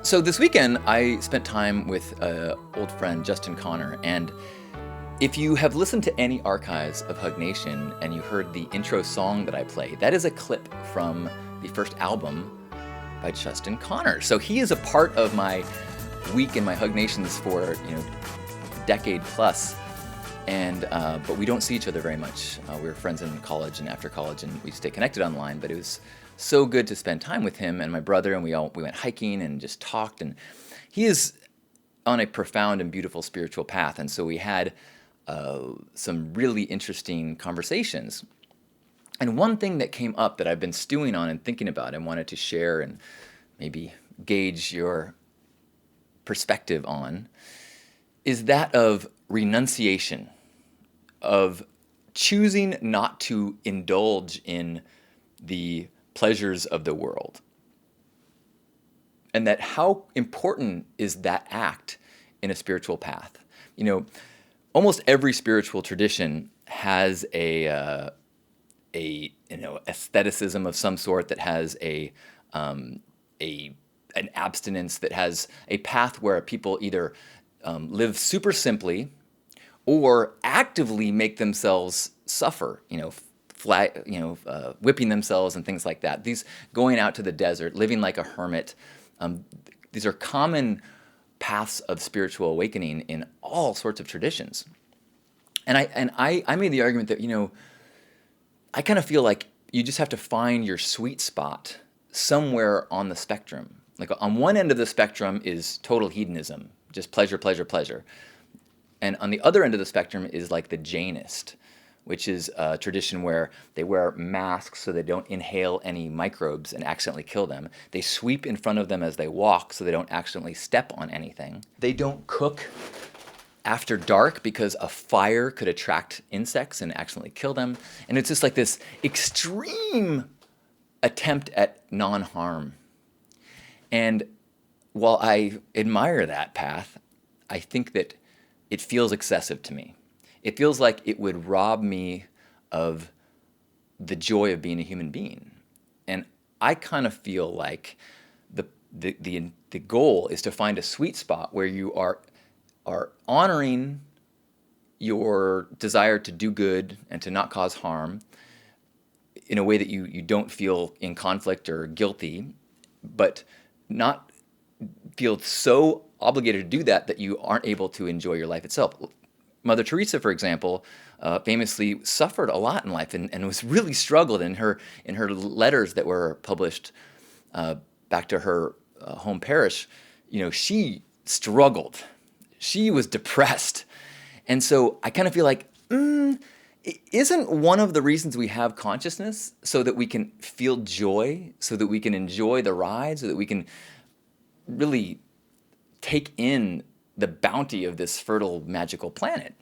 So this weekend, I spent time with an old friend, Justin Connor, and if you have listened to any archives of Hug Nation and you heard the intro song that I played, that is a clip from the first album by Justin Connor. So he is a part of my week in my Hug Nations for a decade plus, and but we don't see each other very much. We were friends in college and after college, and we stay connected online. But it was so good to spend time with him and my brother, and we went hiking and just talked. And he is on a profound and beautiful spiritual path, and so we had some really interesting conversations. And one thing that came up that I've been stewing on and thinking about and wanted to share and maybe gauge your perspective on is that of renunciation, of choosing not to indulge in the pleasures of the world. And that how important is that act in a spiritual path? Almost every spiritual tradition has a aestheticism of some sort, that has an abstinence, that has a path where people either live super simply or actively make themselves suffer, whipping themselves and things like that. These going out to the desert, living like a hermit, these are common paths of spiritual awakening in all sorts of traditions. And I made the argument that, I kind of feel like you just have to find your sweet spot somewhere on the spectrum. Like on one end of the spectrum is total hedonism, just pleasure, pleasure, pleasure. And on the other end of the spectrum is like the Jainist, which is a tradition where they wear masks so they don't inhale any microbes and accidentally kill them. They sweep in front of them as they walk so they don't accidentally step on anything. They don't cook after dark because a fire could attract insects and accidentally kill them. And it's just like this extreme attempt at non-harm. And while I admire that path, I think that it feels excessive to me. It feels like it would rob me of the joy of being a human being. And I kind of feel like the goal is to find a sweet spot where you are honoring your desire to do good and to not cause harm in a way that you don't feel in conflict or guilty, but not feel so obligated to do that you aren't able to enjoy your life itself. Mother Teresa, for example, famously suffered a lot in life and was really struggled in her letters that were published back to her home parish. She struggled. She was depressed. And so I kind of feel like, isn't one of the reasons we have consciousness so that we can feel joy, so that we can enjoy the ride, so that we can really take in the bounty of this fertile, magical planet?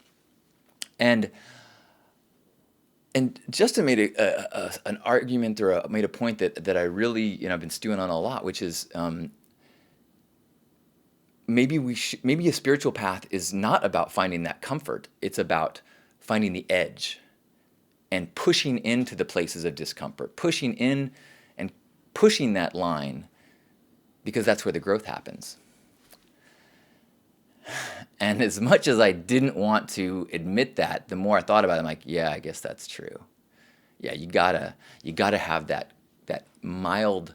And Justin made an argument or made a point that I really I've been stewing on a lot, which is maybe a spiritual path is not about finding that comfort. It's about finding the edge and pushing into the places of discomfort, pushing in and pushing that line, because that's where the growth happens. And as much as I didn't want to admit that, the more I thought about it, I'm like, yeah, I guess that's true. Yeah, you gotta have that mild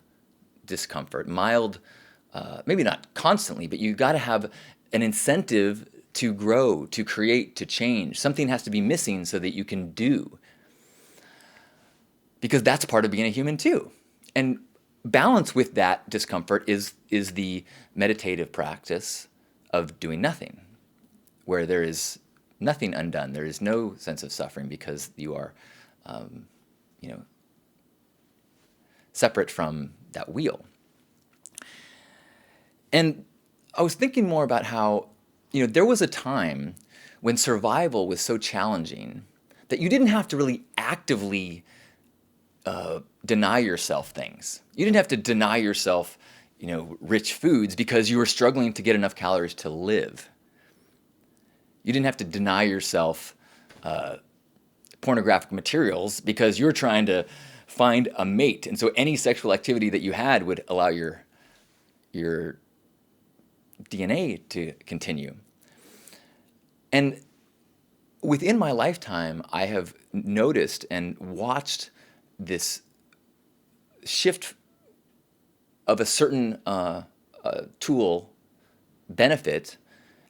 discomfort, maybe not constantly, but you gotta have an incentive to grow, to create, to change. Something has to be missing so that you can do, because that's part of being a human too. And balance with that discomfort is the meditative practice of doing nothing, where there is nothing undone. There is no sense of suffering because you are, separate from that wheel. And I was thinking more about how, there was a time when survival was so challenging that you didn't have to really actively deny yourself things. You didn't have to deny yourself, rich foods because you were struggling to get enough calories to live. You didn't have to deny yourself pornographic materials because you're trying to find a mate. And so any sexual activity that you had would allow your DNA to continue. And within my lifetime, I have noticed and watched this shift of a certain tool benefit,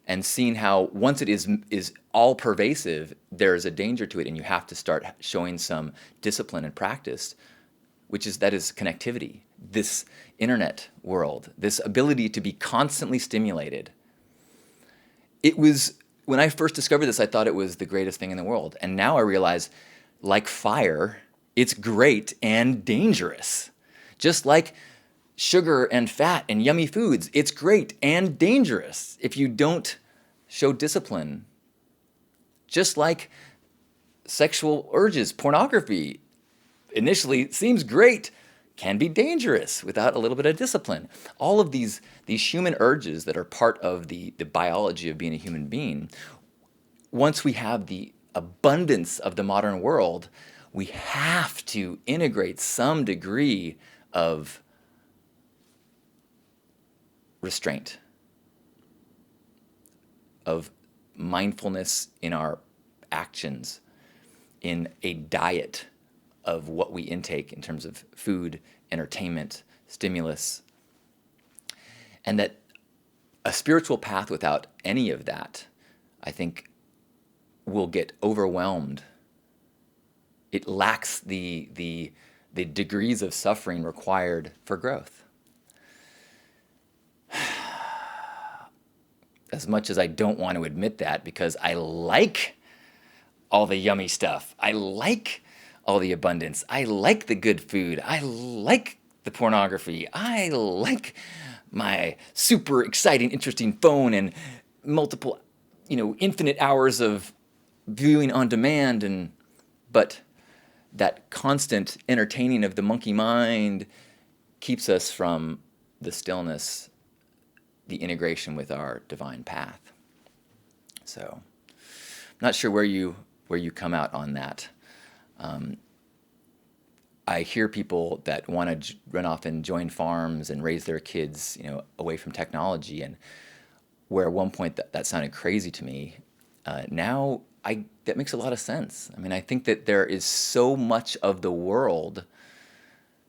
and seen how once it is all pervasive, there is a danger to it, and you have to start showing some discipline and practice, that is connectivity, this internet world, this ability to be constantly stimulated. It was, when I first discovered this, I thought it was the greatest thing in the world. And now I realize, like fire, it's great and dangerous. Just like sugar and fat and yummy foods, it's great and dangerous if you don't show discipline. Just like sexual urges, pornography initially seems great, can be dangerous without a little bit of discipline. All of these human urges that are part of the biology of being a human being, once we have the abundance of the modern world, we have to integrate some degree of restraint, of mindfulness in our actions, in a diet of what we intake in terms of food, entertainment, stimulus. And that a spiritual path without any of that, I think, will get overwhelmed. It lacks the degrees of suffering required for growth. As much as I don't want to admit that, because I like all the yummy stuff, I like all the abundance, I like the good food, I like the pornography, I like my super exciting, interesting phone and multiple, infinite hours of viewing on demand, but that constant entertaining of the monkey mind keeps us from the stillness, the integration with our divine path. So, I'm not sure where you come out on that. I hear people that want to run off and join farms and raise their kids, away from technology, and where at one point that sounded crazy to me, now that makes a lot of sense. I mean, I think that there is so much of the world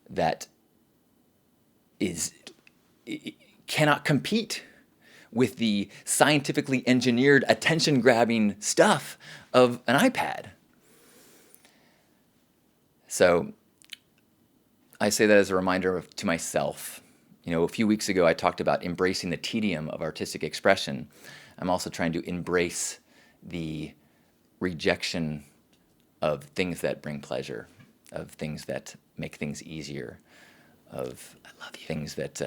that cannot compete with the scientifically engineered attention-grabbing stuff of an iPad. So I say that as a reminder to myself. A few weeks ago I talked about embracing the tedium of artistic expression. I'm also trying to embrace the rejection of things that bring pleasure, of things that make things easier, of things that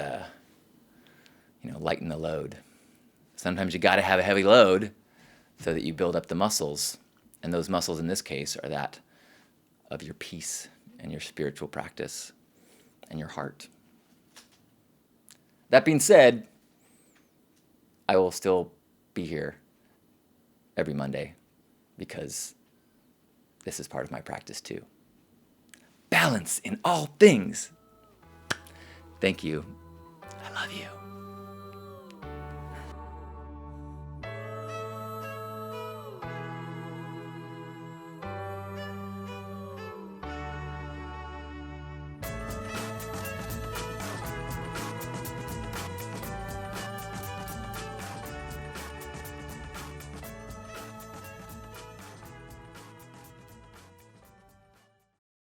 lighten the load. Sometimes you got to have a heavy load so that you build up the muscles, and those muscles in this case are that of your peace and your spiritual practice and your heart. That being said, I will still be here every Monday because this is part of my practice too. Balance in all things. Thank you. I love you.